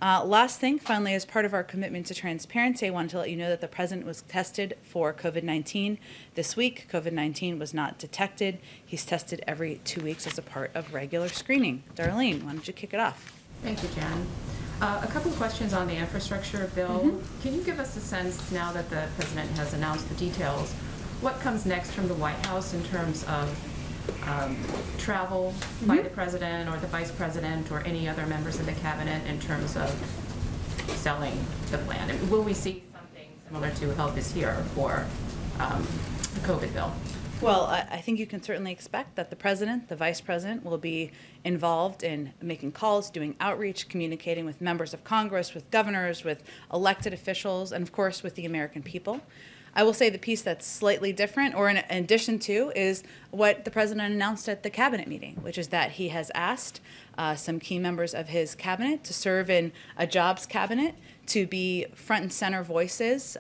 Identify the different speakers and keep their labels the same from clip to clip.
Speaker 1: Last thing, finally, as part of our commitment to transparency, I wanted to let you know that the president was tested for COVID-19 this week. COVID-19 was not detected. He's tested every 2 weeks as a part of regular screening. Darlene, why don't you kick it off?
Speaker 2: Thank you, Jen. A couple of questions on the infrastructure bill. Can you give us a sense, now that the president has announced the details, what comes next from the White House in terms of travel by the president or the vice president or any other members of the cabinet in terms of selling the plan? And will we see something similar to Elvis here for the COVID bill?
Speaker 1: Well, I think you can certainly expect that the president, the vice president, will be involved in making calls, doing outreach, communicating with members of Congress, with governors, with elected officials, and of course with the American people. I will say the piece that's slightly different, or in addition to, is what the president announced at the cabinet meeting, which is that he has asked some key members of his cabinet to serve in a jobs cabinet, to be front and center voices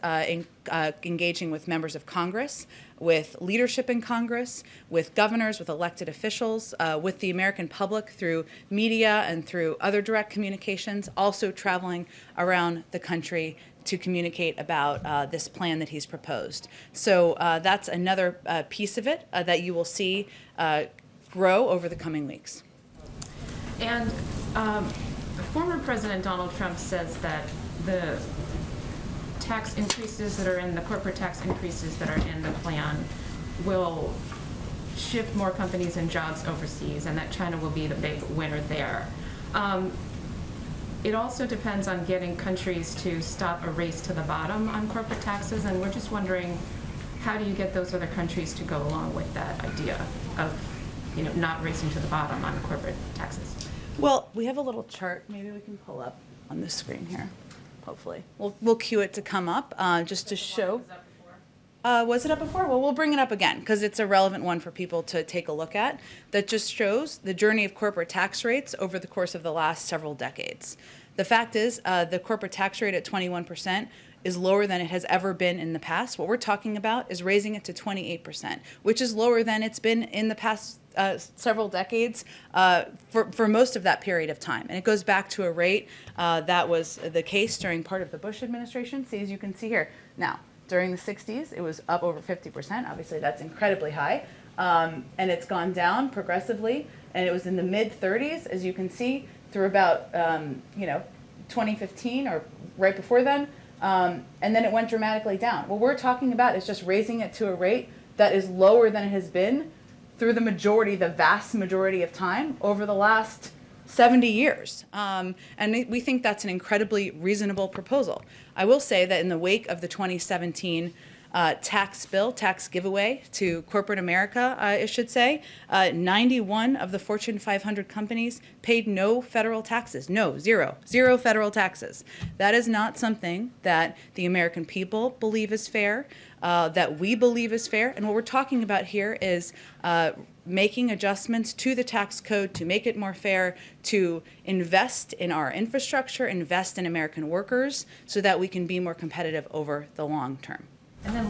Speaker 1: engaging with members of Congress, with leadership in Congress, with governors, with elected officials, with the American public through media and through other direct communications, also traveling around the country to communicate about this plan that he's proposed. So that's another piece of it that you will see grow over the coming weeks.
Speaker 2: And former President Donald Trump says that the tax increases that are in the corporate tax increases that are in the plan will shift more companies and jobs overseas, and that China will be the big winner there. It also depends on getting countries to stop a race to the bottom on corporate taxes, and we're just wondering, how do you get those other countries to go along with that idea of, not racing to the bottom on corporate taxes?
Speaker 1: Well, we have a little chart maybe we can pull up on the screen here. Hopefully. We'll cue it to come up just to show. Was it up before? Well, we'll bring it up again because it's a relevant one for people to take a look at, that just shows the journey of corporate tax rates over the course of the last several decades. The fact is the corporate tax rate at 21% is lower than it has ever been in the past. What we're talking about is raising it to 28%, which is lower than it's been in the past several decades for most of that period of time. And it goes back to a rate that was the case during part of the Bush administration. See, as you can see here. Now, during the 60s, it was up over 50%. Obviously, that's incredibly high. And it's gone down progressively. And it was in the mid-30s, as you can see, through about 2015 or right before then. And then it went dramatically down. What we're talking about is just raising it to a rate that is lower than it has been through the vast majority of time over the last 70 years. And we think that's an incredibly reasonable proposal. I will say that in the wake of the 2017 tax giveaway to corporate America, I should say, 91 of the Fortune 500 companies paid no federal taxes. No, zero federal taxes. That is not something that the American people believe is fair, that we believe is fair. And what we're talking about here is making adjustments to the tax code to make it more fair, to invest in our infrastructure, invest in American workers, so that we can be more competitive over the long term.
Speaker 2: And then